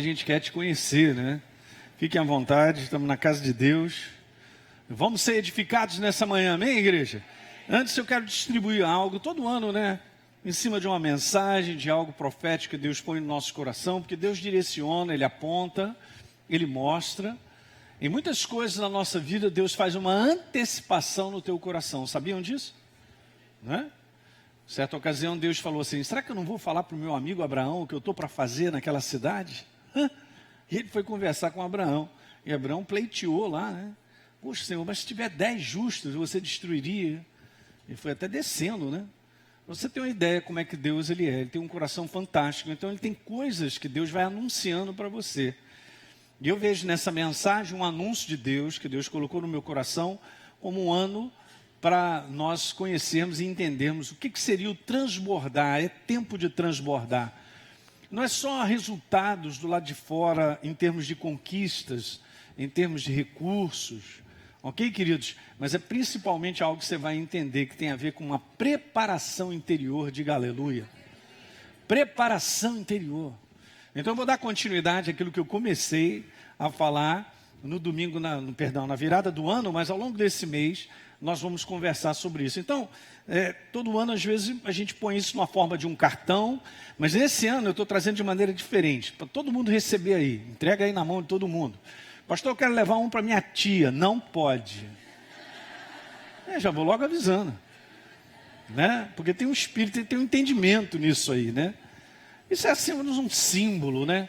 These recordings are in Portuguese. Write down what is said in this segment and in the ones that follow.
A gente quer te conhecer, né? Fiquem à vontade, estamos na casa de Deus. Vamos ser edificados nessa manhã, amém, igreja? Antes eu quero distribuir algo, todo ano, né? Em cima de uma mensagem, de algo profético que Deus põe no nosso coração, porque Deus direciona, Ele aponta, Ele mostra. Em muitas coisas na nossa vida, Deus faz uma antecipação no teu coração, sabiam disso? Não é? Certa ocasião, Deus falou assim, será que eu não vou falar para o meu amigo Abraão o que eu estou para fazer naquela cidade? E ele foi conversar com Abraão, e Abraão pleiteou lá, né? Poxa, Senhor, mas se tiver 10 justos, você destruiria. Ele foi até descendo, né? Você tem uma ideia como é que Deus ele é, ele tem um coração fantástico, então ele tem coisas que Deus vai anunciando para você. E eu vejo nessa mensagem um anúncio de Deus, que Deus colocou no meu coração, como um ano para nós conhecermos e entendermos o que seria o transbordar, é tempo de transbordar. Não é só resultados do lado de fora, em termos de conquistas, em termos de recursos, ok, queridos? Mas é principalmente algo que você vai entender, que tem a ver com uma preparação interior, diga aleluia. Preparação interior. Então eu vou dar continuidade àquilo que eu comecei a falar no domingo, na virada do ano, mas ao longo desse mês nós vamos conversar sobre isso. Então, todo ano às vezes a gente põe isso numa forma de um cartão, mas nesse ano eu estou trazendo de maneira diferente, para todo mundo receber aí, entrega aí na mão de todo mundo. Pastor, eu quero levar um para minha tia, não pode. Já vou logo avisando, né? Porque tem um espírito, tem um entendimento nisso aí, né? Isso é assim um símbolo, né?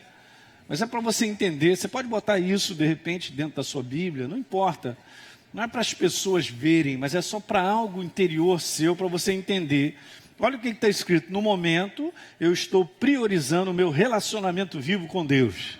Mas é para você entender, você pode botar isso de repente dentro da sua Bíblia, não importa. Não é para as pessoas verem, mas é só para algo interior seu, para você entender. Olha o que está escrito, no momento eu estou priorizando o meu relacionamento vivo com Deus.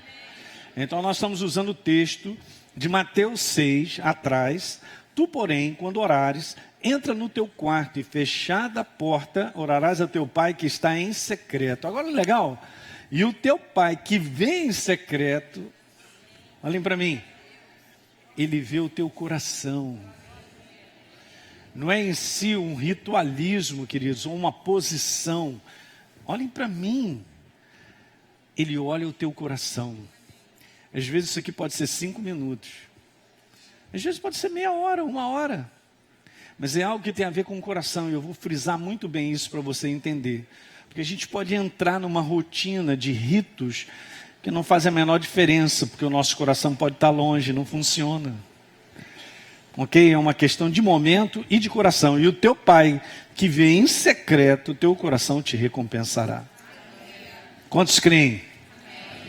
Então nós estamos usando o texto de Mateus 6, atrás. Tu, porém, quando orares, entra no teu quarto e fechada a porta, orarás a teu pai que está em secreto. Agora legal, e o teu pai que vem em secreto, olhem para mim, ele vê o teu coração. Não é em si um ritualismo, queridos, ou uma posição. Olhem para mim, ele olha o teu coração. Às vezes isso aqui pode ser 5 minutos. Às vezes pode ser meia hora, 1 hora. Mas é algo que tem a ver com o coração. E eu vou frisar muito bem isso para você entender. Porque a gente pode entrar numa rotina de ritos que não fazem a menor diferença. Porque o nosso coração pode estar longe, não funciona. Ok? É uma questão de momento e de coração. E o teu pai que vê em secreto, o teu coração te recompensará. Quantos creem?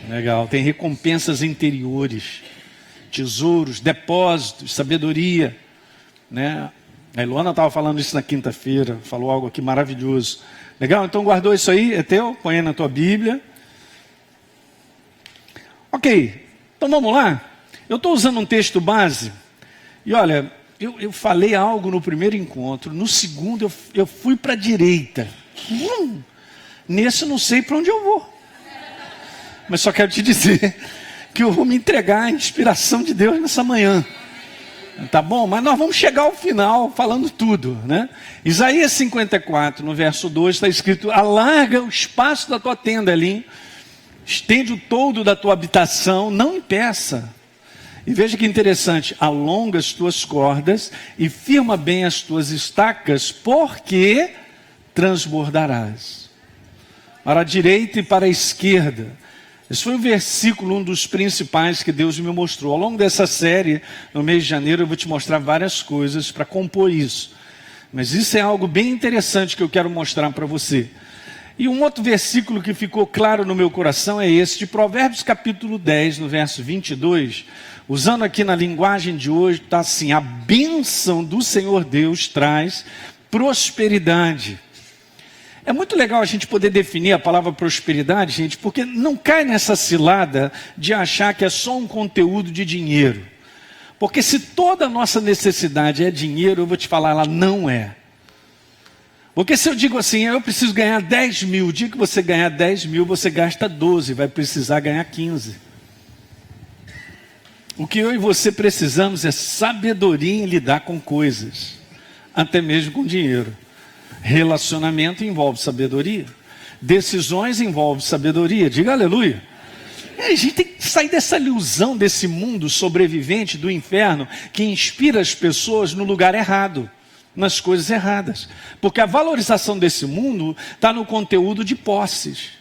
Legal, tem recompensas interiores, tesouros, depósitos, sabedoria, né? A Ilona estava falando isso na quinta-feira, falou algo aqui maravilhoso. Legal, então guardou isso aí, é teu? Põe aí na tua Bíblia. Ok, então vamos lá. Eu estou usando um texto base, e olha, eu falei algo no primeiro encontro, no segundo eu fui para a direita. Nesse eu não sei para onde eu vou. Mas só quero te dizer que eu vou me entregar à inspiração de Deus nessa manhã. Tá bom? Mas nós vamos chegar ao final falando tudo, né? Isaías 54, no verso 2, está escrito: alarga o espaço da tua tenda ali, estende o toldo da tua habitação, não impeça. E veja que interessante, alonga as tuas cordas e firma bem as tuas estacas, porque transbordarás. Para a direita e para a esquerda. Esse foi o versículo, um dos principais que Deus me mostrou. Ao longo dessa série, no mês de janeiro, eu vou te mostrar várias coisas para compor isso. Mas isso é algo bem interessante que eu quero mostrar para você. E um outro versículo que ficou claro no meu coração é esse, de Provérbios capítulo 10, no verso 22. Usando aqui na linguagem de hoje, está assim: a bênção do Senhor Deus traz prosperidade. É muito legal a gente poder definir a palavra prosperidade, gente, porque não cai nessa cilada de achar que é só um conteúdo de dinheiro. Porque se toda a nossa necessidade é dinheiro, eu vou te falar, ela não é. Porque se eu digo assim, eu preciso ganhar 10 mil, o dia que você ganhar 10 mil, você gasta 12, vai precisar ganhar 15. O que eu e você precisamos é sabedoria em lidar com coisas, até mesmo com dinheiro. Relacionamento envolve sabedoria. Decisões envolvem sabedoria. Diga aleluia. A gente tem que sair dessa ilusão, desse mundo sobrevivente do inferno, que inspira as pessoas no lugar errado, nas coisas erradas. Porque a valorização desse mundo está no conteúdo de posses,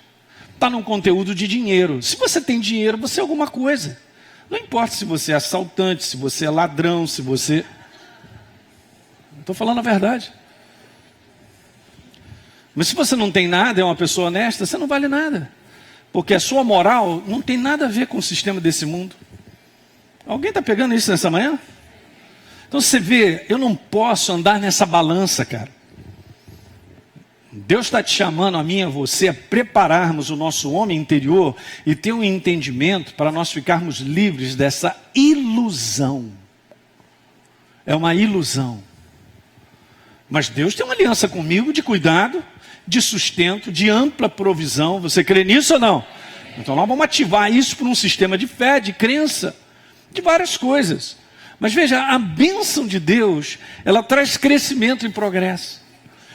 está no conteúdo de dinheiro. Se você tem dinheiro, você é alguma coisa. Não importa se você é assaltante, se você é ladrão, se você... Estou falando a verdade. Mas se você não tem nada, é uma pessoa honesta, você não vale nada. Porque a sua moral não tem nada a ver com o sistema desse mundo. Alguém está pegando isso nessa manhã? Então você vê, eu não posso andar nessa balança, cara. Deus está te chamando, a mim e a você, a prepararmos o nosso homem interior e ter um entendimento para nós ficarmos livres dessa ilusão. É uma ilusão. Mas Deus tem uma aliança comigo de cuidado, de sustento, de ampla provisão. Você crê nisso ou não? Então nós vamos ativar isso por um sistema de fé, de crença, de várias coisas. Mas veja, a bênção de Deus, ela traz crescimento e progresso.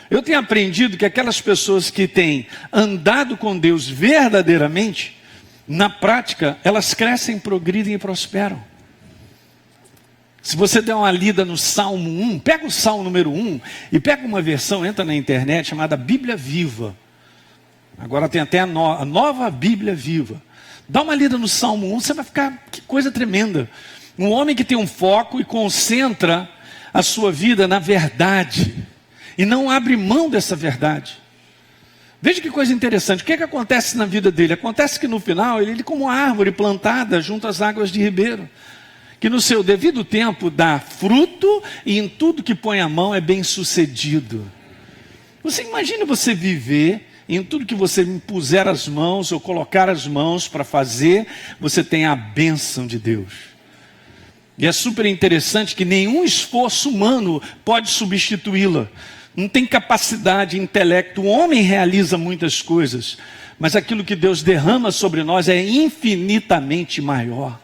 Eu tenho aprendido que aquelas pessoas que têm andado com Deus verdadeiramente, na prática, elas crescem, progridem e prosperam. Se você der uma lida no Salmo 1, pega o Salmo número 1 e pega uma versão, entra na internet, chamada Bíblia Viva. Agora tem até a nova Bíblia Viva. Dá uma lida no Salmo 1, você vai ficar, que coisa tremenda. Um homem que tem um foco e concentra a sua vida na verdade. E não abre mão dessa verdade. Veja que coisa interessante. O que é que acontece na vida dele? Acontece que no final, ele é como uma árvore plantada junto às águas de ribeiro, que no seu devido tempo dá fruto e em tudo que põe a mão é bem sucedido. Você imagina você viver, em tudo que você impuser as mãos ou colocar as mãos para fazer, você tem a bênção de Deus. E é super interessante que nenhum esforço humano pode substituí-la. Não tem capacidade, intelecto. O homem realiza muitas coisas, mas aquilo que Deus derrama sobre nós é infinitamente maior.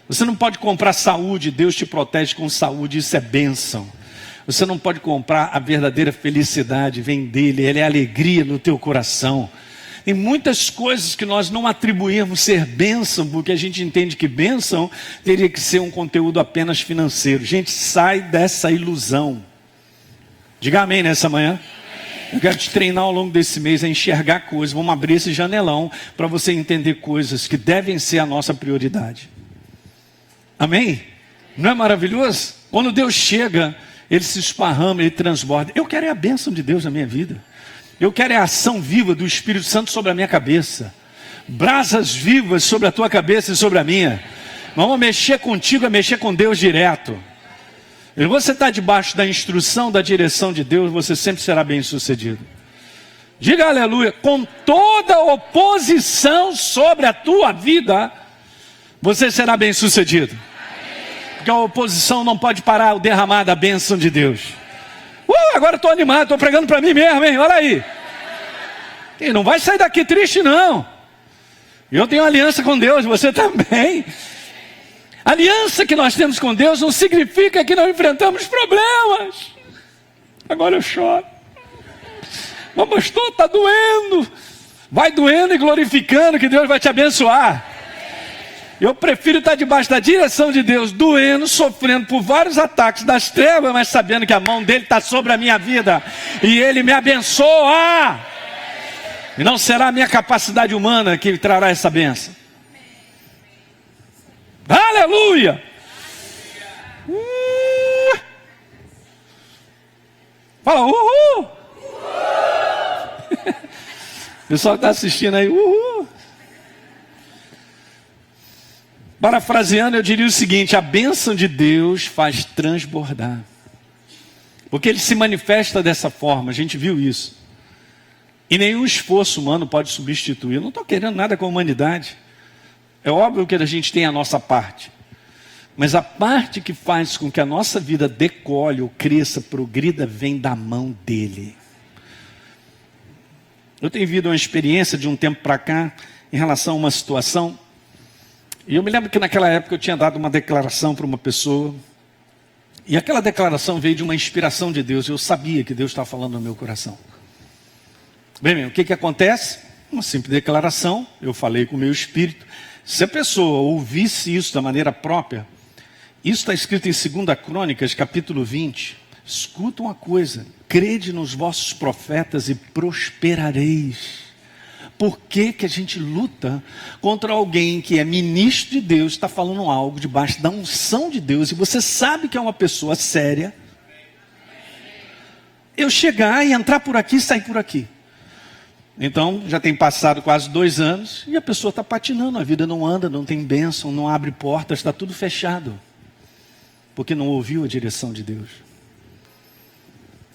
Você não pode comprar saúde, Deus te protege com saúde, isso é bênção. Você não pode comprar a verdadeira felicidade, vem dele, ele é alegria no teu coração. Tem muitas coisas que nós não atribuímos ser bênção, porque a gente entende que bênção teria que ser um conteúdo apenas financeiro. Gente, sai dessa ilusão. Diga amém nessa manhã. Eu quero te treinar ao longo desse mês a enxergar coisas. Vamos abrir esse janelão para você entender coisas que devem ser a nossa prioridade. Amém? Não é maravilhoso? Quando Deus chega, Ele se esparrama, Ele transborda. Eu quero a bênção de Deus na minha vida. Eu quero a ação viva do Espírito Santo sobre a minha cabeça. Brasas vivas sobre a tua cabeça e sobre a minha. Vamos mexer contigo, é mexer com Deus direto. E você está debaixo da instrução, da direção de Deus, você sempre será bem sucedido. Diga aleluia. Com toda oposição sobre a tua vida, você será bem sucedido. Porque a oposição não pode parar o derramar da bênção de Deus. Agora estou animado, estou pregando para mim mesmo, hein? Olha aí. E não vai sair daqui triste, não. Eu tenho aliança com Deus, você também. A aliança que nós temos com Deus não significa que não enfrentamos problemas. Agora eu choro. Mas pastor, está doendo. Vai doendo e glorificando que Deus vai te abençoar. Eu prefiro estar debaixo da direção de Deus, doendo, sofrendo por vários ataques das trevas, mas sabendo que a mão dele está sobre a minha vida e ele me abençoa. E não será a minha capacidade humana que trará essa bênção. Aleluia! Fala uhul! O pessoal está assistindo aí, uhul! Parafraseando, eu diria o seguinte: a bênção de Deus faz transbordar. Porque Ele se manifesta dessa forma, a gente viu isso. E nenhum esforço humano pode substituir. Eu não estou querendo nada com a humanidade. É óbvio que a gente tem a nossa parte. Mas a parte que faz com que a nossa vida decole ou cresça, progrida, vem da mão dEle. Eu tenho vivido uma experiência de um tempo para cá, em relação a uma situação. E eu me lembro que naquela época eu tinha dado uma declaração para uma pessoa. E aquela declaração veio de uma inspiração de Deus. Eu sabia que Deus estava falando no meu coração. Bem, o que acontece? Uma simples declaração, eu falei com o meu espírito. Se a pessoa ouvisse isso da maneira própria, isso está escrito em 2 Crônicas, capítulo 20. Escuta uma coisa, crede nos vossos profetas e prosperareis. Por que que a gente luta contra alguém que é ministro de Deus, está falando algo debaixo da unção de Deus, e você sabe que é uma pessoa séria? Eu chegar e entrar por aqui e sair por aqui. Então, já tem passado quase 2 anos, e a pessoa está patinando, a vida não anda, não tem bênção, não abre portas, está tudo fechado. Porque não ouviu a direção de Deus.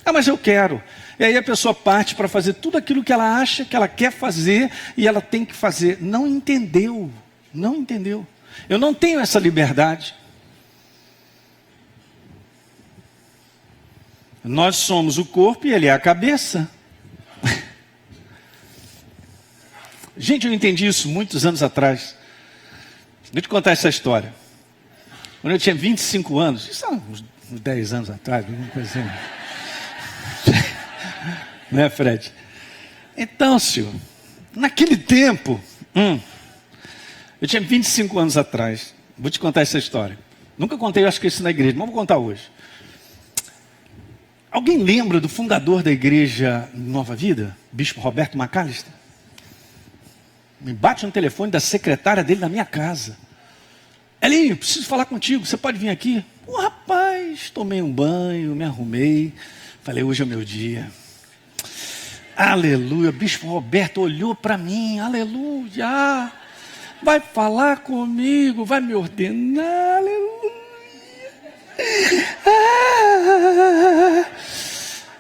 Ah, mas eu quero. E aí a pessoa parte para fazer tudo aquilo que ela acha que ela quer fazer, e ela tem que fazer. Não entendeu, não entendeu. Eu não tenho essa liberdade. Nós somos o corpo e ele é a cabeça. Gente, eu entendi isso muitos anos atrás. Deixa eu te contar essa história. Quando eu tinha 25 anos, isso há uns 10 anos atrás, alguma coisa assim. Né, Fred? Então, senhor, naquele tempo, eu tinha 25 anos atrás. Vou te contar essa história. Nunca contei, eu acho que isso na igreja, mas vou contar hoje. Alguém lembra do fundador da igreja Nova Vida? Bispo Roberto McAllister? Me bate no telefone da secretária dele na minha casa. Elinho, preciso falar contigo, você pode vir aqui? Pô, rapaz, tomei um banho, me arrumei. Falei, hoje é o meu dia. Aleluia, Bispo Roberto olhou para mim, aleluia. Vai falar comigo, vai me ordenar, aleluia.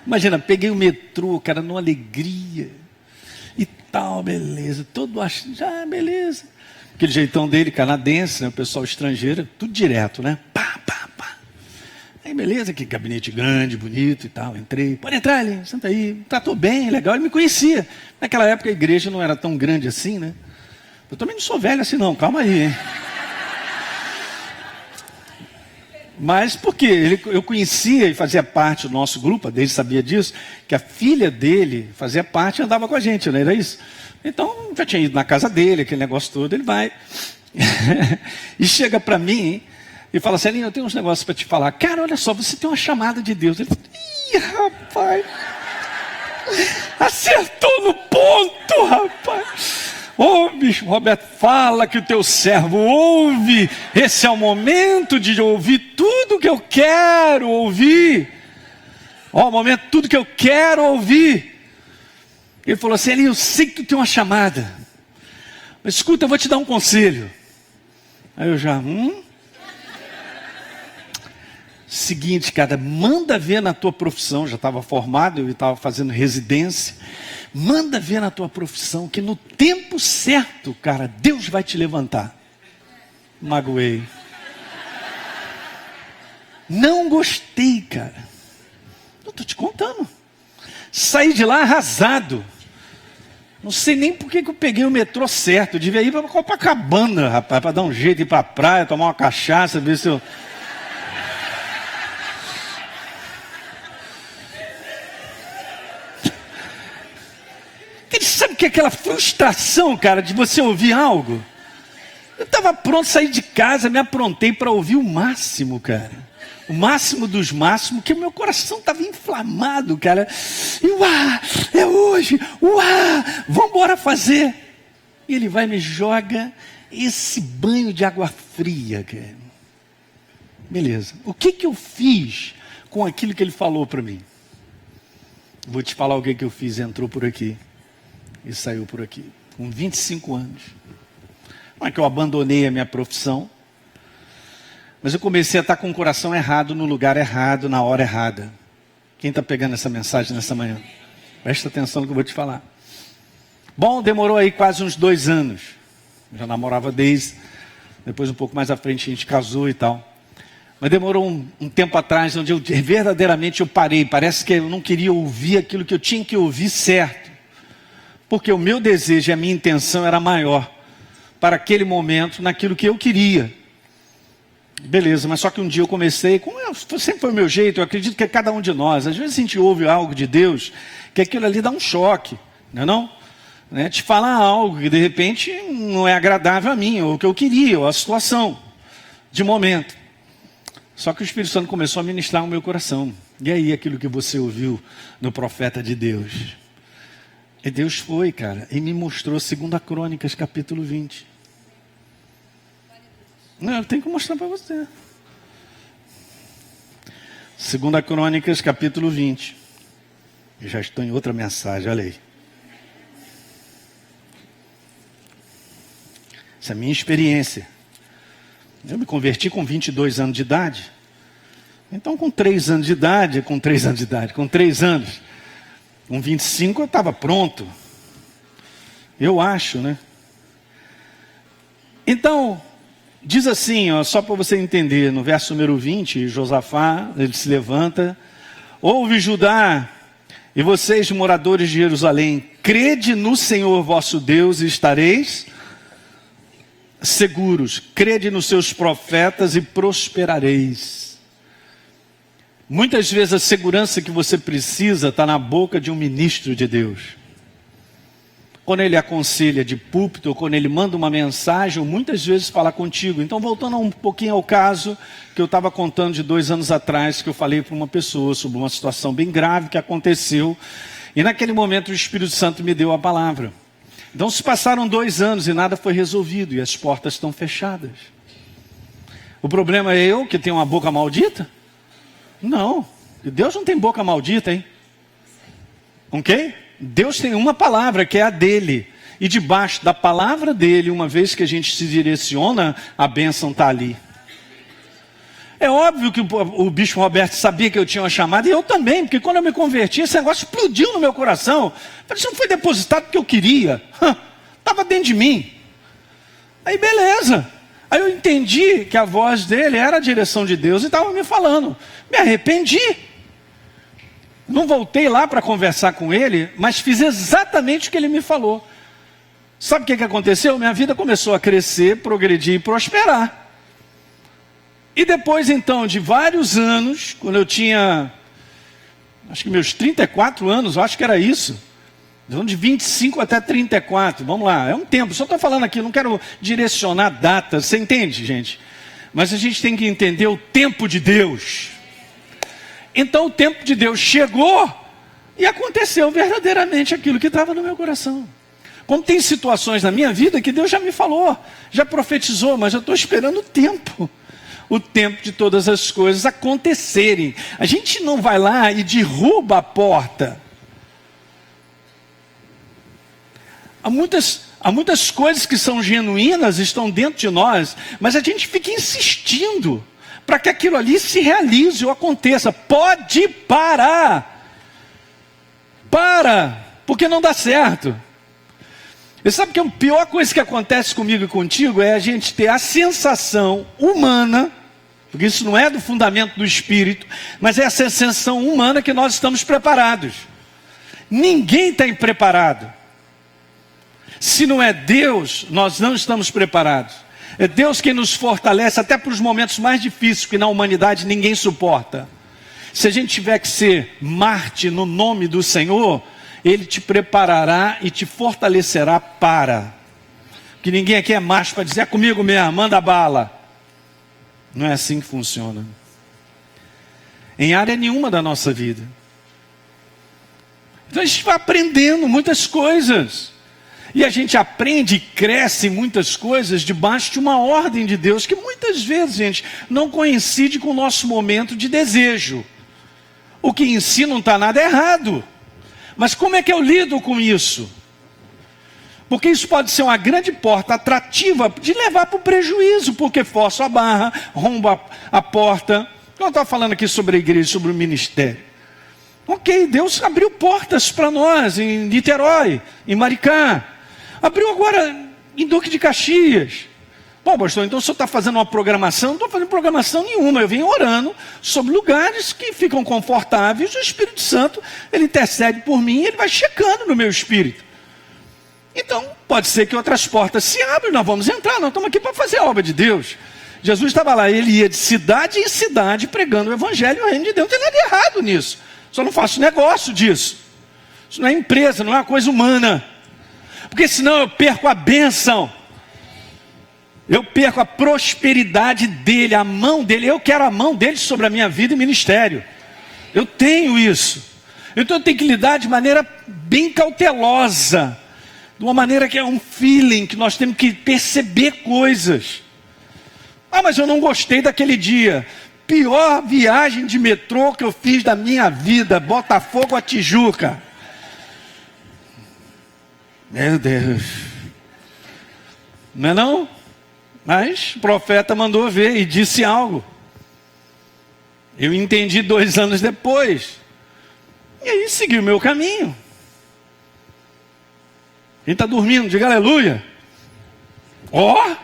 Imagina, peguei o metrô, cara, numa alegria. E tal, beleza, todo achando, já, beleza. Aquele jeitão dele, canadense, né? O pessoal estrangeiro, tudo direto, né? Pá, pá, pá. Aí, beleza, que gabinete grande, bonito e tal. Entrei, pode entrar, Elinho, senta aí. Tratou bem, legal, ele me conhecia. Naquela época a igreja não era tão grande assim, né? Eu também não sou velho assim não, calma aí, hein? Mas por quê? Eu conhecia e fazia parte do nosso grupo, desde sabia disso, que a filha dele fazia parte e andava com a gente, não era isso? Então, já tinha ido na casa dele, aquele negócio todo, ele vai. E chega para mim e fala assim, Elinho, eu tenho uns negócios para te falar. Cara, olha só, você tem uma chamada de Deus. Ele fala, ih, rapaz, acertou no ponto, rapaz. Ô, Bispo Roberto, fala que o teu servo ouve. Esse é o momento de ouvir tudo que eu quero ouvir. Ó, o momento, tudo que eu quero ouvir. Ele falou assim, Elinho, eu sei que tu tem uma chamada. Mas escuta, eu vou te dar um conselho. Aí eu já, Seguinte, cara, manda ver na tua profissão. Já estava formado, eu estava fazendo residência. Manda ver na tua profissão que no tempo certo, cara, Deus vai te levantar. Magoei. Não gostei, cara. Eu estou te contando. Saí de lá arrasado. Não sei nem por que eu peguei o metrô certo. Eu devia ir para Copacabana, rapaz, para dar um jeito, ir para a praia, tomar uma cachaça, ver se eu... Sabe o que é aquela frustração, cara, de você ouvir algo? Eu estava pronto a sair de casa, me aprontei para ouvir o máximo, cara. O máximo dos máximos, que o meu coração estava inflamado, cara. E é hoje, vamos embora fazer. E ele vai e me joga esse banho de água fria, cara. Beleza. O que eu fiz com aquilo que ele falou para mim? Vou te falar o que eu fiz, entrou por aqui. E saiu por aqui, com 25 anos. Não é que eu abandonei a minha profissão, mas eu comecei a estar com o coração errado, no lugar errado, na hora errada. Quem está pegando essa mensagem nessa manhã? Presta atenção no que eu vou te falar. Bom, demorou aí quase uns 2 anos. Eu já namorava desde, depois um pouco mais à frente a gente casou e tal. Mas demorou um tempo atrás, onde verdadeiramente eu parei. Parece que eu não queria ouvir aquilo que eu tinha que ouvir certo. Porque o meu desejo e a minha intenção era maior para aquele momento, naquilo que eu queria. Beleza, mas só que um dia eu comecei, sempre foi o meu jeito, eu acredito que é cada um de nós. Às vezes a gente ouve algo de Deus, que aquilo ali dá um choque, não é não? né, te falar algo que de repente não é agradável a mim, ou o que eu queria, ou a situação de momento. Só que o Espírito Santo começou a ministrar no meu coração. E aí, aquilo que você ouviu no profeta de Deus? E Deus foi, cara, e me mostrou 2 Crônicas, capítulo 20. Não, eu tenho que mostrar para você. 2 Crônicas, capítulo 20. Eu já estou em outra mensagem, olha aí. Essa é a minha experiência. Eu me converti com 22 anos de idade. Então, com 3 anos de idade, com 3 anos, com 25 eu estava pronto. Eu acho, né? Então, diz assim, ó, só para você entender, no verso número 20, Josafá, ele se levanta, ouve Judá, e vocês, moradores de Jerusalém, crede no Senhor vosso Deus e estareis seguros, crede nos seus profetas e prosperareis. Muitas vezes a segurança que você precisa está na boca de um ministro de Deus. Quando ele aconselha de púlpito, ou quando ele manda uma mensagem, ou muitas vezes fala contigo. Então, voltando um pouquinho ao caso que eu estava contando de 2 anos atrás, que eu falei para uma pessoa sobre uma situação bem grave que aconteceu. E naquele momento o Espírito Santo me deu a palavra. Então se passaram 2 anos e nada foi resolvido, e as portas estão fechadas. O problema é eu que tenho uma boca maldita? Não, Deus não tem boca maldita, hein? Ok? Deus tem uma palavra que é a dele. E debaixo da palavra dele, uma vez que a gente se direciona, a bênção está ali. É óbvio que o bispo Roberto sabia que eu tinha uma chamada, e eu também, porque quando eu me converti, esse negócio explodiu no meu coração. Eu falei, isso não foi depositado porque eu queria. Estava dentro de mim. Aí beleza. Aí eu entendi que a voz dele era a direção de Deus e estava me falando. Me arrependi. Não voltei lá para conversar com ele, mas fiz exatamente o que ele me falou. Sabe o que aconteceu? Minha vida começou a crescer, progredir e prosperar. E depois então de vários anos, quando eu tinha, acho que meus 34 anos, eu acho que era isso. De 25 até 34, vamos lá, é um tempo, só estou falando aqui, não quero direcionar datas, você entende, gente? Mas a gente tem que entender o tempo de Deus. Então o tempo de Deus chegou e aconteceu verdadeiramente aquilo que estava no meu coração. Como tem situações na minha vida que Deus já me falou, já profetizou, mas eu estou esperando o tempo de todas as coisas acontecerem. A gente não vai lá e derruba a porta. Há muitas coisas que são genuínas, estão dentro de nós, mas a gente fica insistindo para que aquilo ali se realize ou aconteça. Pode parar. Para, porque não dá certo. E sabe que a pior coisa que acontece comigo e contigo é a gente ter a sensação humana, porque isso não é do fundamento do Espírito, mas é essa sensação humana que nós estamos preparados. Ninguém está preparado. Se não é Deus, nós não estamos preparados. É Deus quem nos fortalece até para os momentos mais difíceis que na humanidade ninguém suporta. Se a gente tiver que ser Marte no nome do Senhor, Ele te preparará e te fortalecerá para. Que ninguém aqui é macho para dizer, é comigo mesmo, manda bala. Não é assim que funciona. Em área nenhuma da nossa vida. Então a gente vai aprendendo muitas coisas. E a gente aprende e cresce em muitas coisas debaixo de uma ordem de Deus que muitas vezes, gente, não coincide com o nosso momento de desejo. O que em si não está nada errado. Mas como é que eu lido com isso? Porque isso pode ser uma grande porta atrativa de levar para o prejuízo, porque forço a barra, rombo a porta. Eu estava falando aqui sobre a igreja, sobre o ministério. Ok, Deus abriu portas para nós em Niterói, em Maricá. Abriu agora em Duque de Caxias. Bom, pastor, então o senhor está fazendo uma programação? Não estou fazendo programação nenhuma. Eu venho orando sobre lugares que ficam confortáveis. O Espírito Santo, ele intercede por mim e ele vai checando no meu espírito. Então, pode ser que outras portas se abram, nós vamos entrar, nós estamos aqui para fazer a obra de Deus. Jesus estava lá, ele ia de cidade em cidade pregando o evangelho e o reino de Deus. Não tem nada errado nisso. Só não faço negócio disso. Isso não é empresa, não é uma coisa humana. porque senão eu perco a bênção. Eu perco a prosperidade dele, a mão dele. Eu quero a mão dele sobre a minha vida e ministério. Eu tenho isso. Então eu tenho que lidar de maneira bem cautelosa, de uma maneira que é um feeling, que nós temos que perceber coisas. Ah, mas eu não gostei daquele dia. Pior viagem de metrô que eu fiz da minha vida, Botafogo a Tijuca. Meu Deus. Não é não? Mas o profeta mandou ver e disse algo. Eu entendi 2 anos depois. E aí segui o meu caminho. Quem está dormindo, diga aleluia. Ó!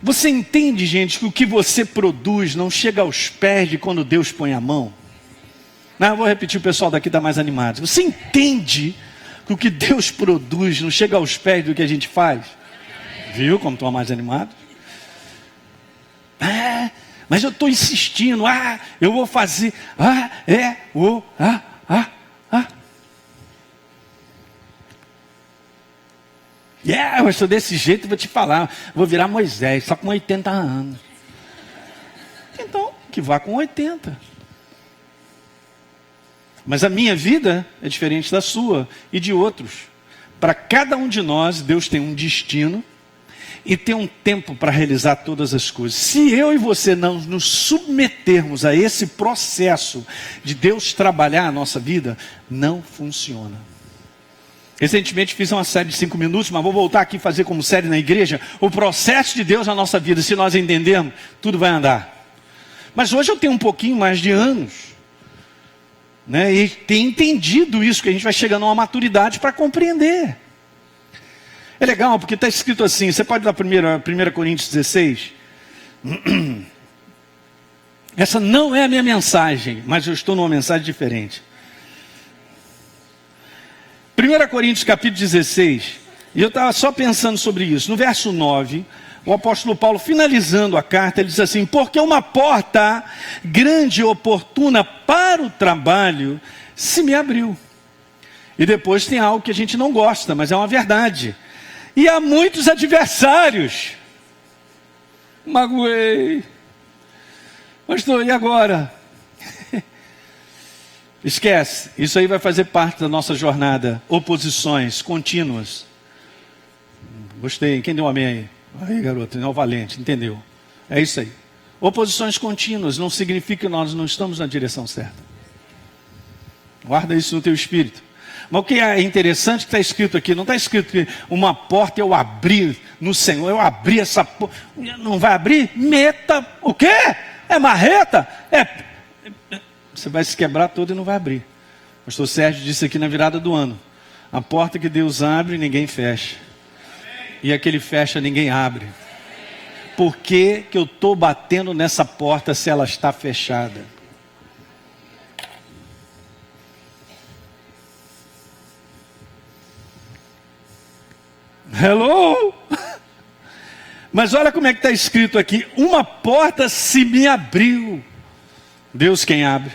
Você entende, gente, que o que você produz não chega aos pés de quando Deus põe a mão? Não, eu vou repetir, o pessoal daqui está mais animado. Você entende que o que Deus produz não chega aos pés do que a gente faz? Viu como estão mais animados? Ah, mas eu estou insistindo. Ah, eu vou fazer. Ah, eu sou desse jeito, vou te falar. Vou virar Moisés, só com 80 anos. Então, que vá com 80. Mas a minha vida é diferente da sua e de outros. Para cada um de nós, Deus tem um destino e tem um tempo para realizar todas as coisas. Se eu e você não nos submetermos a esse processo de Deus trabalhar a nossa vida, não funciona. Recentemente fiz uma série de 5 minutos, mas vou voltar aqui e fazer como série na igreja, o processo de Deus na nossa vida. Se nós entendermos, tudo vai andar. Mas hoje eu tenho um pouquinho mais de anos, né? E tenho entendido isso, que a gente vai chegando a uma maturidade para compreender. É legal, porque está escrito assim, você pode dar 1 Coríntios 16? Essa não é a minha mensagem, mas eu estou numa mensagem diferente. 1 Coríntios capítulo 16, e eu estava só pensando sobre isso. No verso 9, o apóstolo Paulo, finalizando a carta, ele diz assim: porque uma porta grande e oportuna para o trabalho se me abriu. E depois tem algo que a gente não gosta, mas é uma verdade. E há muitos adversários. Magoei. Pastor, e agora? Esquece, isso aí vai fazer parte da nossa jornada. Oposições contínuas. Gostei, quem deu um amém aí? Aí, garoto, não é o valente, entendeu? É isso aí. Oposições contínuas não significa que nós não estamos na direção certa. Guarda isso no teu espírito. Mas o que é interessante que está escrito aqui, não está escrito que uma porta eu abri no Senhor, eu abri essa porta, não vai abrir? Meta, o quê? É marreta? Você vai se quebrar todo e não vai abrir. O pastor Sérgio disse aqui na virada do ano: a porta que Deus abre, ninguém fecha. E a que Ele fecha, ninguém abre. Por que eu estou batendo nessa porta se ela está fechada? Hello? Mas olha como é que está escrito aqui: uma porta se me abriu. Deus quem abre.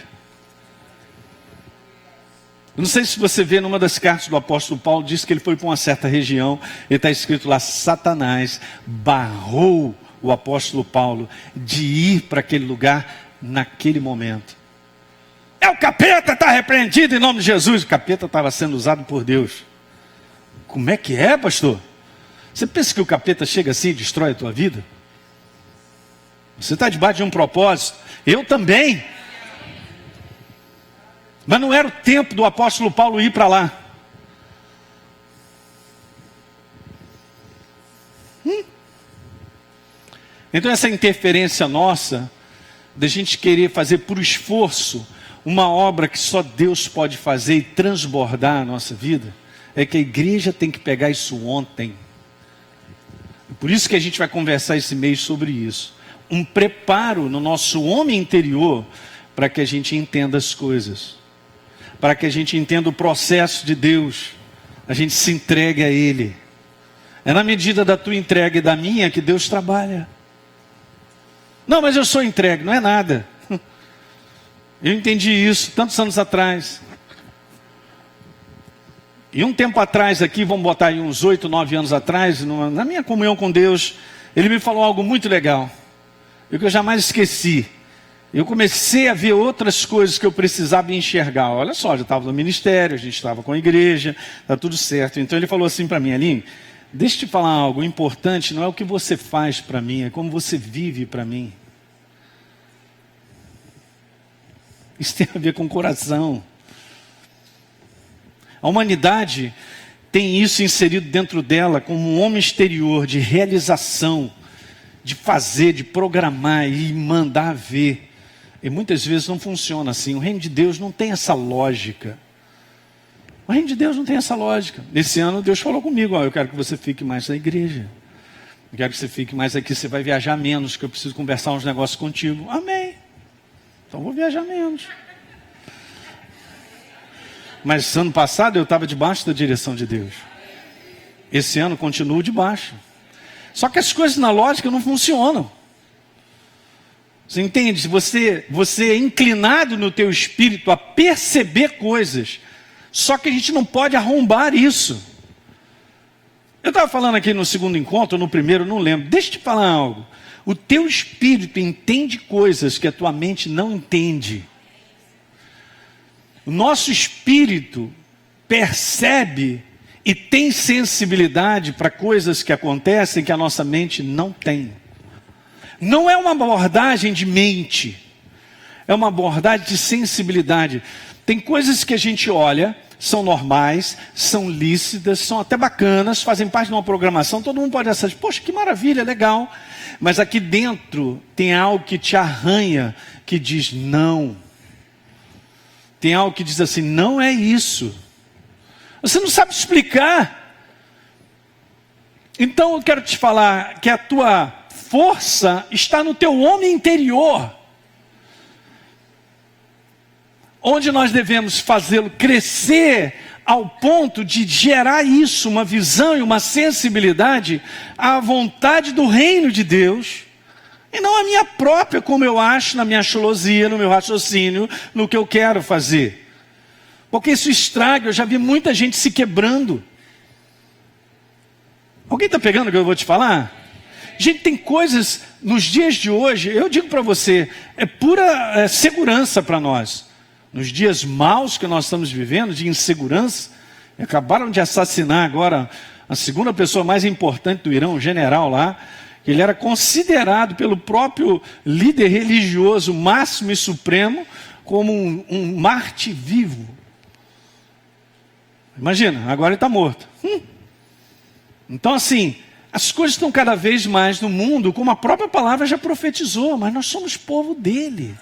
Eu não sei se você vê numa das cartas do apóstolo Paulo, diz que ele foi para uma certa região, e está escrito lá: Satanás barrou o apóstolo Paulo de ir para aquele lugar naquele momento. É o capeta, está repreendido em nome de Jesus. O capeta estava sendo usado por Deus. Como é que é, pastor? Você pensa que o capeta chega assim e destrói a tua vida? Você está debaixo de um propósito. Eu também. Mas não era o tempo do apóstolo Paulo ir para lá. Então essa interferência nossa, da gente querer fazer por esforço uma obra que só Deus pode fazer e transbordar a nossa vida, é que a igreja tem que pegar isso ontem. Por isso que a gente vai conversar esse mês sobre isso. Um preparo no nosso homem interior para que a gente entenda as coisas. Para que a gente entenda o processo de Deus. A gente se entregue a Ele. É na medida da tua entrega e da minha que Deus trabalha. Não, mas eu sou entregue. Não é nada. Eu entendi isso tantos anos atrás. E um tempo atrás aqui, vamos botar aí uns 8, 9 anos atrás, na minha comunhão com Deus, Ele me falou algo muito legal, e que eu jamais esqueci. Eu comecei a ver outras coisas que eu precisava enxergar. Olha só, já estava no ministério, a gente estava com a igreja, está tudo certo. Então Ele falou assim para mim: Aline, deixa eu te falar algo, o importante não é o que você faz para mim, é como você vive para mim. Isso tem a ver com o coração. A humanidade tem isso inserido dentro dela como um homem exterior de realização, de fazer, de programar e mandar ver. E muitas vezes não funciona assim. O reino de Deus não tem essa lógica. O reino de Deus não tem essa lógica. Esse ano Deus falou comigo: eu quero que você fique mais na igreja. Eu quero que você fique mais aqui, você vai viajar menos, que eu preciso conversar uns negócios contigo. Amém. Então vou viajar menos. Mas ano passado eu estava debaixo da direção de Deus. Esse ano continuo debaixo. Só que as coisas na lógica não funcionam. Você entende? Você é inclinado no teu espírito a perceber coisas. Só que a gente não pode arrombar isso. Eu estava falando aqui no segundo encontro, no primeiro, não lembro. Deixa eu te falar algo. O teu espírito entende coisas que a tua mente não entende. O nosso espírito percebe e tem sensibilidade para coisas que acontecem que a nossa mente não tem. Não é uma abordagem de mente, é uma abordagem de sensibilidade. Tem coisas que a gente olha, são normais, são lícitas, são até bacanas, fazem parte de uma programação, todo mundo pode achar, poxa, que maravilha, legal. Mas aqui dentro tem algo que te arranha, que diz não. Tem algo que diz assim: não é isso. Você não sabe explicar. Então eu quero te falar que a tua força está no teu homem interior, onde nós devemos fazê-lo crescer ao ponto de gerar isso, uma visão e uma sensibilidade à vontade do reino de Deus. E não a minha própria, como eu acho, na minha chulosia, no meu raciocínio, no que eu quero fazer. Porque isso estraga, eu já vi muita gente se quebrando. Alguém está pegando o que eu vou te falar? Gente, tem coisas nos dias de hoje, eu digo para você, é pura segurança para nós. Nos dias maus que nós estamos vivendo, de insegurança, acabaram de assassinar agora a segunda pessoa mais importante do Irã, um general lá. Ele era considerado pelo próprio líder religioso máximo e supremo como um Marte vivo. Imagina, agora ele está morto. Então assim, as coisas estão cada vez mais no mundo, como a própria palavra já profetizou, mas nós somos povo dele.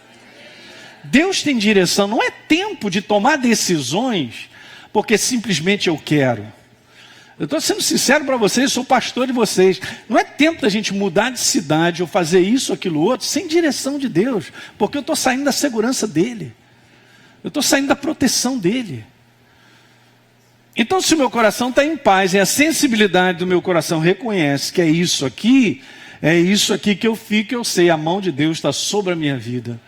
Deus tem direção, não é tempo de tomar decisões porque simplesmente eu quero. Eu estou sendo sincero para vocês, sou pastor de vocês. Não é tempo da gente mudar de cidade ou fazer isso, aquilo, outro, sem direção de Deus. Porque eu estou saindo da segurança dEle. Eu estou saindo da proteção dEle. Então se o meu coração está em paz, e a sensibilidade do meu coração reconhece que é isso aqui que eu fico, eu sei, a mão de Deus está sobre a minha vida.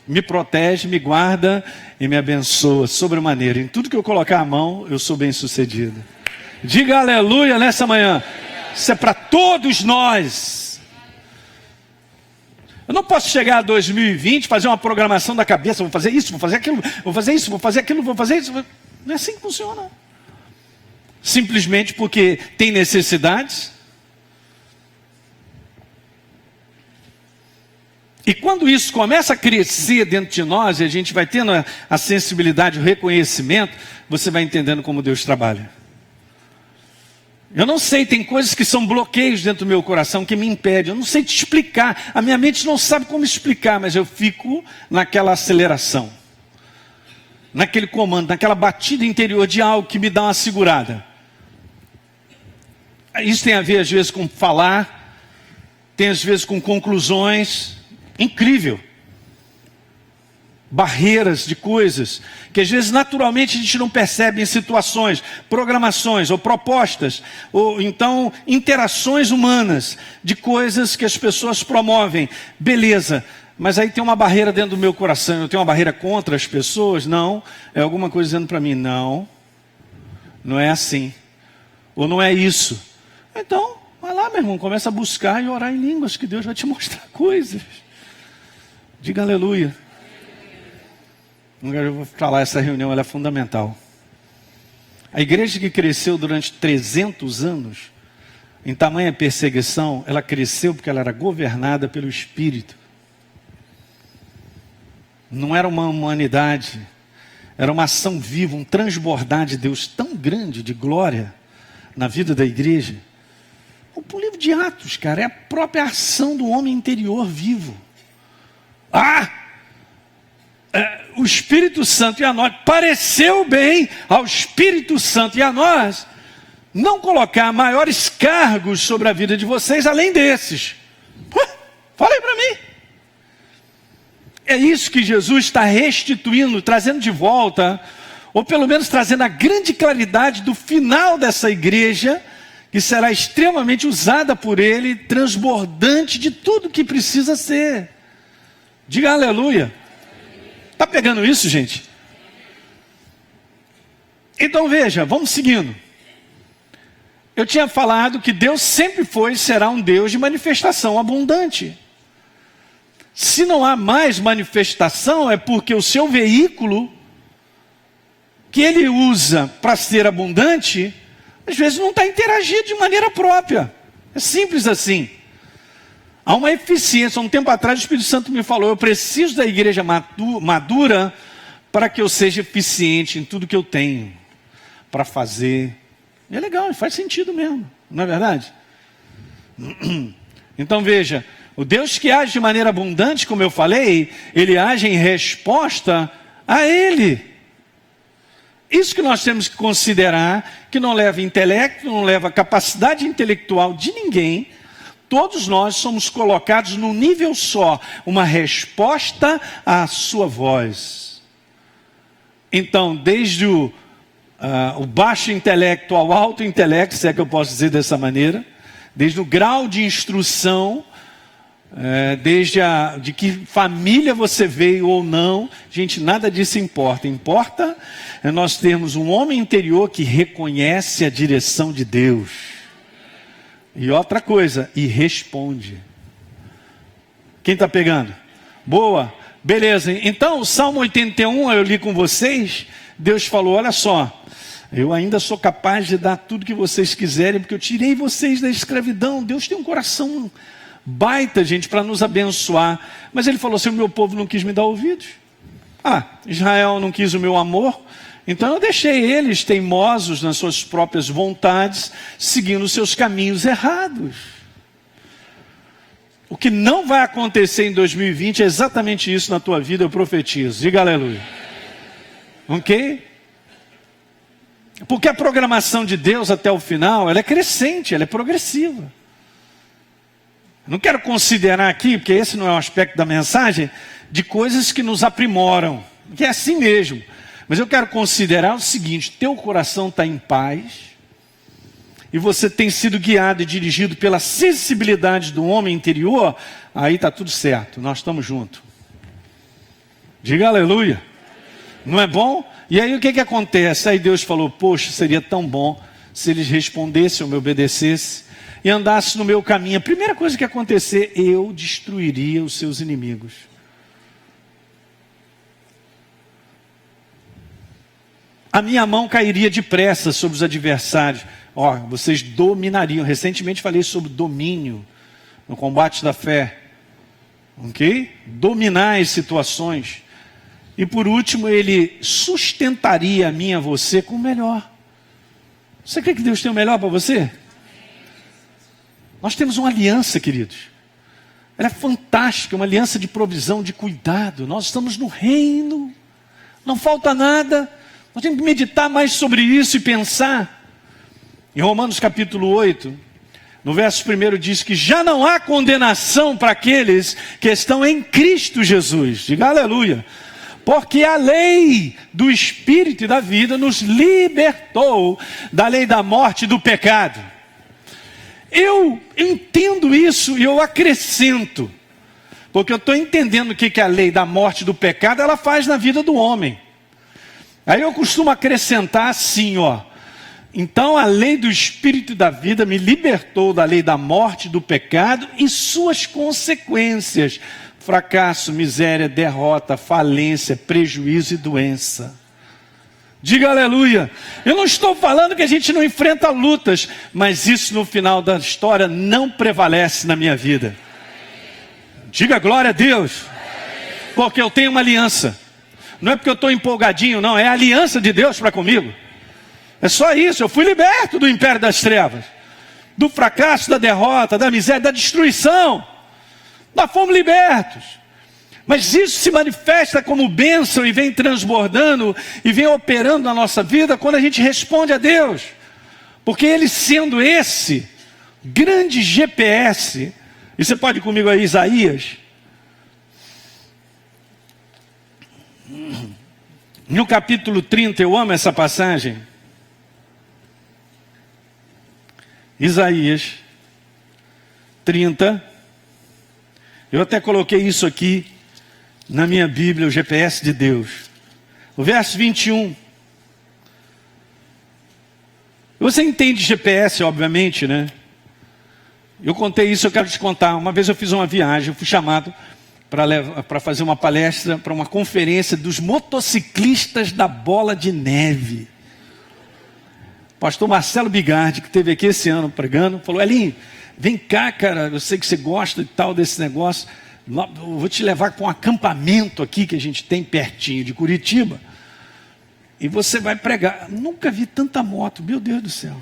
Me protege, me guarda e me abençoa sobremaneira. Em tudo que eu colocar a mão, eu sou bem sucedido. Diga aleluia nessa manhã. Isso é para todos nós. Eu não posso chegar a 2020, fazer uma programação da cabeça, vou fazer isso, vou fazer aquilo, vou fazer isso, vou fazer aquilo, vou fazer isso. Não é assim que funciona. Simplesmente porque tem necessidades. E quando isso começa a crescer dentro de nós, e a gente vai tendo a sensibilidade, o reconhecimento, você vai entendendo como Deus trabalha. Eu não sei, tem coisas que são bloqueios dentro do meu coração que me impedem. Eu não sei te explicar. A minha mente não sabe como explicar, mas eu fico naquela aceleração. Naquele comando, naquela batida interior de algo que me dá uma segurada. Isso tem a ver às vezes com falar, tem às vezes com conclusões. Incrível. Barreiras de coisas que às vezes naturalmente a gente não percebe em situações, programações ou propostas, ou então interações humanas de coisas que as pessoas promovem. Beleza, Mas aí tem uma barreira dentro do meu coração, eu tenho uma barreira contra as pessoas? Não, é alguma coisa dizendo para mim, não é assim, ou não é isso. Então, vai lá, meu irmão, começa a buscar e orar em línguas, que Deus vai te mostrar coisas. Diga aleluia. Eu vou falar, essa reunião ela é fundamental. A igreja que cresceu durante 300 anos, em tamanha perseguição, ela cresceu porque ela era governada pelo Espírito. Não era uma humanidade, era uma ação viva, um transbordar de Deus tão grande, de glória, na vida da igreja. O livro de Atos, cara, é a própria ação do homem interior vivo. O Espírito Santo e a nós, pareceu bem ao Espírito Santo e a nós, não colocar maiores cargos sobre a vida de vocês, além desses. Fala aí para mim. É isso que Jesus está restituindo, trazendo de volta, ou pelo menos trazendo a grande claridade do final dessa igreja, que será extremamente usada por Ele, transbordante de tudo que precisa ser. Diga aleluia. Está pegando isso, gente? Então veja, vamos seguindo. Eu tinha falado que Deus sempre foi e será um Deus de manifestação abundante. Se não há mais manifestação, é porque o seu veículo, que ele usa para ser abundante, às vezes não está interagindo de maneira própria. É simples assim. Há uma eficiência. Há um tempo atrás o Espírito Santo me falou, eu preciso da igreja madura para que eu seja eficiente em tudo que eu tenho para fazer. E é legal, faz sentido mesmo, não é verdade? Então veja, o Deus que age de maneira abundante, como eu falei, ele age em resposta a Ele. Isso que nós temos que considerar, que não leva intelecto, não leva capacidade intelectual de ninguém. Todos nós somos colocados num nível só, uma resposta à sua voz. Então, desde o baixo intelecto ao alto intelecto, se é que eu posso dizer dessa maneira, desde o grau de instrução, de que família você veio ou não, gente, nada disso importa. Importa é nós termos um homem interior que reconhece a direção de Deus. E outra coisa, e responde. Quem está pegando? Boa, beleza. Então, o Salmo 81, eu li com vocês, Deus falou, olha só, eu ainda sou capaz de dar tudo que vocês quiserem, porque eu tirei vocês da escravidão. Deus tem um coração baita, gente, para nos abençoar. Mas ele falou assim, o meu povo não quis me dar ouvidos. Israel não quis o meu amor. Então eu deixei eles teimosos nas suas próprias vontades, seguindo os seus caminhos errados. O que não vai acontecer em 2020 é exatamente isso na tua vida, eu profetizo. Diga aleluia. Ok? Porque a programação de Deus até o final, ela é crescente, ela é progressiva. Não quero considerar aqui, porque esse não é um aspecto da mensagem, de coisas que nos aprimoram, que é assim mesmo. Mas eu quero considerar o seguinte, teu coração está em paz, e você tem sido guiado e dirigido pela sensibilidade do homem interior, aí está tudo certo, nós estamos juntos. Diga aleluia. Não é bom? E aí o que acontece? Aí Deus falou, poxa, seria tão bom se eles respondessem ou me obedecessem e andassem no meu caminho. A primeira coisa que ia acontecer, eu destruiria os seus inimigos. A minha mão cairia depressa sobre os adversários. Vocês dominariam. Recentemente falei sobre domínio no combate da fé. Ok? Dominar as situações. E por último, ele sustentaria a mim e a você com o melhor. Você crê que Deus tem o melhor para você? Nós temos uma aliança, queridos. Ela é fantástica, uma aliança de provisão, de cuidado. Nós estamos no reino. Não falta nada. Nós temos que meditar mais sobre isso e pensar. Em Romanos capítulo 8, no verso 1 diz que já não há condenação para aqueles que estão em Cristo Jesus. Diga aleluia. Porque a lei do Espírito e da vida nos libertou da lei da morte e do pecado. Eu entendo isso e eu acrescento. Porque eu estou entendendo o que a lei da morte e do pecado ela faz na vida do homem. Aí eu costumo acrescentar assim, ó. Então a lei do Espírito e da vida me libertou da lei da morte, do pecado e suas consequências. Fracasso, miséria, derrota, falência, prejuízo e doença. Diga aleluia. Eu não estou falando que a gente não enfrenta lutas, mas isso no final da história não prevalece na minha vida. Diga glória a Deus. Porque eu tenho uma aliança. Não é porque eu estou empolgadinho, não. É a aliança de Deus para comigo. É só isso. Eu fui liberto do império das trevas. Do fracasso, da derrota, da miséria, da destruição. Nós fomos libertos. Mas isso se manifesta como bênção e vem transbordando e vem operando na nossa vida quando a gente responde a Deus. Porque Ele sendo esse grande GPS... E você pode ir comigo a Isaías? No capítulo 30, eu amo essa passagem. Isaías 30. Eu até coloquei isso aqui na minha Bíblia, o GPS de Deus. O verso 21. Você entende GPS, obviamente, né? Eu contei isso, eu quero te contar. Uma vez eu fiz uma viagem, eu fui chamado para fazer uma palestra, para uma conferência dos motociclistas da Bola de Neve. Pastor Marcelo Bigardi, que esteve aqui esse ano pregando, falou: Elinho, vem cá, cara, eu sei que você gosta e tal desse negócio. Eu vou te levar para um acampamento aqui que a gente tem pertinho de Curitiba. E você vai pregar. Nunca vi tanta moto, meu Deus do céu.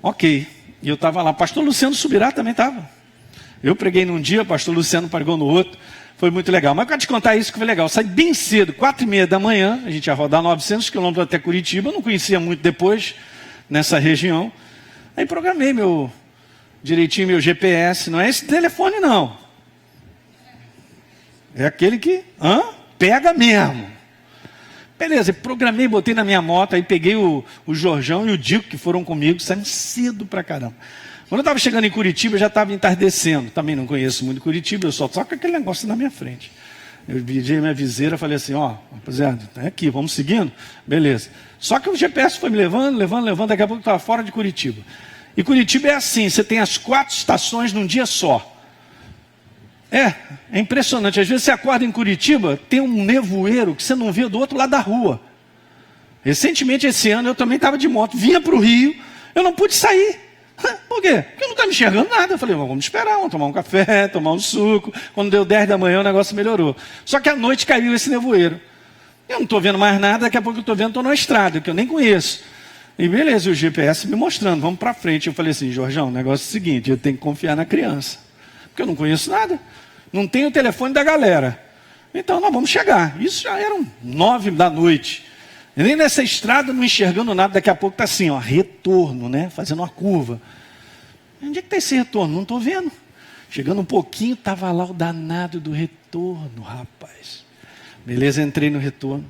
Ok. E eu estava lá, pastor Luciano Subirá também estava. Eu preguei num dia, pastor Luciano pregou no outro. Foi muito legal. Mas eu quero te contar isso que foi legal. Eu saí bem cedo, 4h30 da manhã. A gente ia rodar 900 quilômetros até Curitiba. Eu não conhecia muito depois, nessa região. Aí programei direitinho meu GPS. Não é esse telefone, não. É aquele que pega mesmo. Beleza, programei, botei na minha moto, aí peguei o Jorjão e o Dico, que foram comigo, saímos cedo pra caramba. Quando eu estava chegando em Curitiba, já estava entardecendo. Também não conheço muito Curitiba, eu só com aquele negócio na minha frente. Eu pedi minha viseira, falei assim, rapaziada, é aqui, vamos seguindo? Beleza. Só que o GPS foi me levando, daqui a pouco eu estava fora de Curitiba. E Curitiba é assim, você tem as 4 estações num dia só. É impressionante. Às vezes você acorda em Curitiba, tem um nevoeiro que você não vê do outro lado da rua. Recentemente, esse ano, eu também estava de moto, vinha para o Rio, eu não pude sair. Por quê? Porque eu não estava enxergando nada. Eu falei, vamos esperar, vamos tomar um café, tomar um suco. Quando deu 10 da manhã, o negócio melhorou. Só que à noite caiu esse nevoeiro. Eu não estou vendo mais nada, daqui a pouco eu estou vendo, estou numa estrada, que eu nem conheço. E beleza, o GPS me mostrando, vamos para frente. Eu falei assim, Jorjão, o negócio é o seguinte, eu tenho que confiar na criança. Porque eu não conheço nada. Não tenho o telefone da galera. Então nós vamos chegar. Isso já eram 9 da noite. E nem nessa estrada, não enxergando nada. Daqui a pouco está assim, retorno, né? Fazendo uma curva. Onde é que está esse retorno? Não estou vendo. Chegando um pouquinho, estava lá o danado do retorno, rapaz. Beleza, entrei no retorno.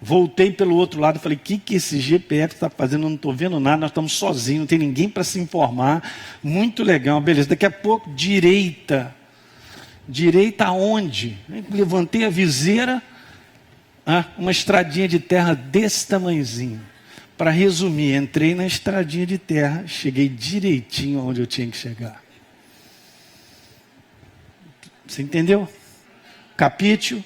Voltei pelo outro lado, falei, o que esse GPS está fazendo? Eu não estou vendo nada, nós estamos sozinhos, não tem ninguém para se informar. Muito legal, beleza. Daqui a pouco, direita. Direita aonde? Levantei a viseira, uma estradinha de terra desse tamanhozinho. Para resumir, entrei na estradinha de terra, cheguei direitinho onde eu tinha que chegar. Você entendeu? Capítulo.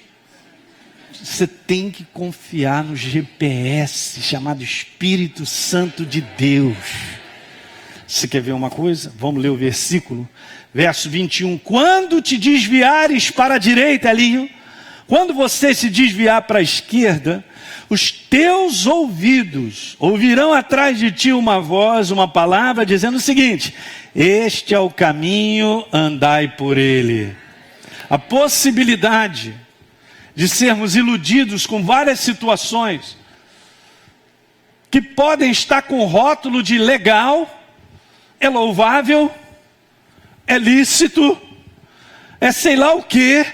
Você tem que confiar no GPS, chamado Espírito Santo de Deus. Você quer ver uma coisa? Vamos ler o versículo. Verso 21. Quando te desviares para a direita, Elinho, quando você se desviar para a esquerda, os teus ouvidos ouvirão atrás de ti uma voz, uma palavra, dizendo o seguinte: este é o caminho, andai por ele. A possibilidade de sermos iludidos com várias situações que podem estar com rótulo de legal, é louvável, é lícito, é sei lá o quê.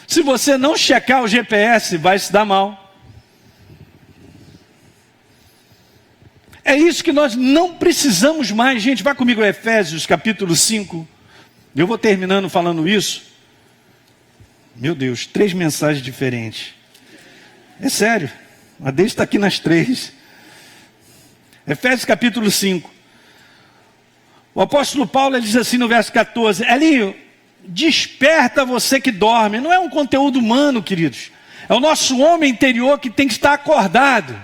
Se você não checar o GPS, vai se dar mal. É isso que nós não precisamos mais, gente. Vai comigo a Efésios capítulo 5. Eu vou terminando falando isso. Meu Deus, 3 mensagens diferentes. É sério, a dele está aqui nas 3. Efésios capítulo 5. O apóstolo Paulo ele diz assim no verso 14: Elinho, desperta você que dorme. Não é um conteúdo humano, queridos. É o nosso homem interior que tem que estar acordado.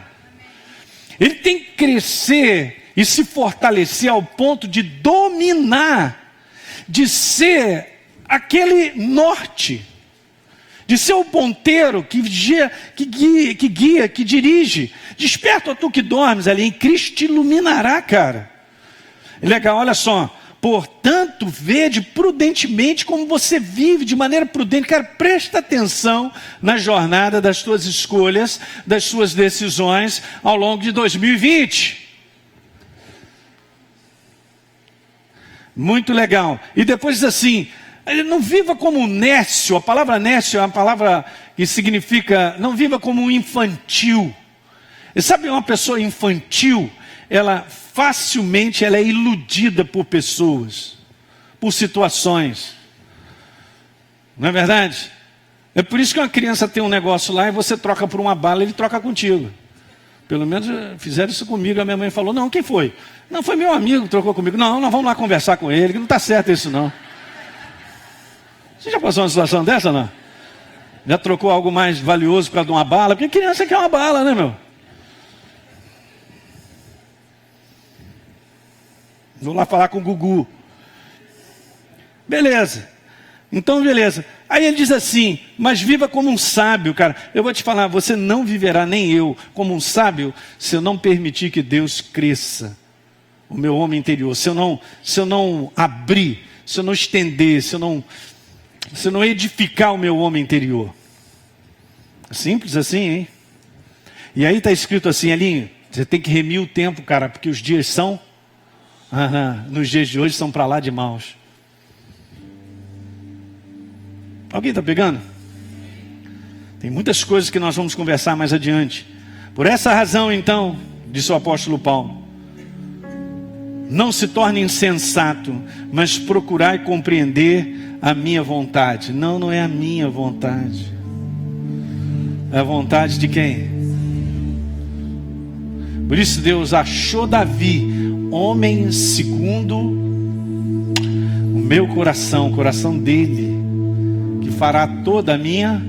Ele tem que crescer e se fortalecer ao ponto de dominar, de ser aquele norte, de ser o ponteiro que guia, que dirige. Desperta tu que dormes ali, em Cristo te iluminará, cara. Legal, olha só. Portanto, vede prudentemente como você vive de maneira prudente. Cara, presta atenção na jornada das suas escolhas, das suas decisões ao longo de 2020. Muito legal. E depois diz assim, não viva como um nécio. A palavra nécio é uma palavra que significa, não viva como um infantil. E sabe, uma pessoa infantil, ela facilmente ela é iludida por pessoas, por situações. Não é verdade? É por isso que uma criança tem um negócio lá e você troca por uma bala, ele troca contigo. Pelo menos fizeram isso comigo. A minha mãe falou: não, quem foi? Não, foi meu amigo que trocou comigo. Não, nós vamos lá conversar com ele, que não está certo isso não. Você já passou uma situação dessa, não? Já trocou algo mais valioso por causa de uma bala? Porque criança quer uma bala, né, meu? Vou lá falar com o Gugu. Beleza. Então, beleza. Aí ele diz assim, mas viva como um sábio, cara. Eu vou te falar, você não viverá, nem eu, como um sábio, se eu não permitir que Deus cresça o meu homem interior. Se eu não abrir, se eu não estender, se eu não edificar o meu homem interior. Simples assim, hein? E aí está escrito assim, Elinho, você tem que remir o tempo, cara, porque os dias são... nos dias de hoje são para lá de maus. Alguém está pegando? Tem muitas coisas que nós vamos conversar mais adiante. Por essa razão, então, disse o apóstolo Paulo, não se torne insensato, mas procurai compreender a minha vontade. Não é a minha vontade. É a vontade de quem? Por isso Deus achou Davi homem segundo o meu coração, o coração dele, que fará toda a minha.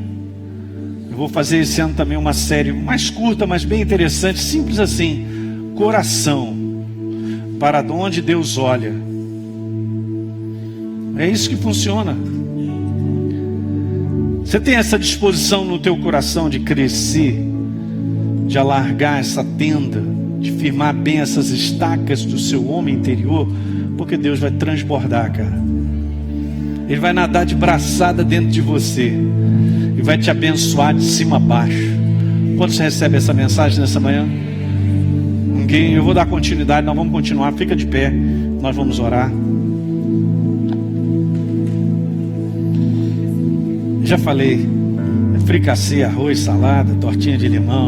Eu vou fazer esse ano também uma série mais curta, mas bem interessante, simples assim, coração, para onde Deus olha. É isso que funciona. Você tem essa disposição no teu coração de crescer, de alargar essa tenda, de firmar bem essas estacas do seu homem interior, porque Deus vai transbordar, cara. Ele vai nadar de braçada dentro de você e vai te abençoar de cima a baixo. Quantos recebem essa mensagem nessa manhã? Ninguém? Eu vou dar continuidade, nós vamos continuar. Fica de pé, nós vamos orar. Já falei, fricassê, arroz, salada, tortinha de limão.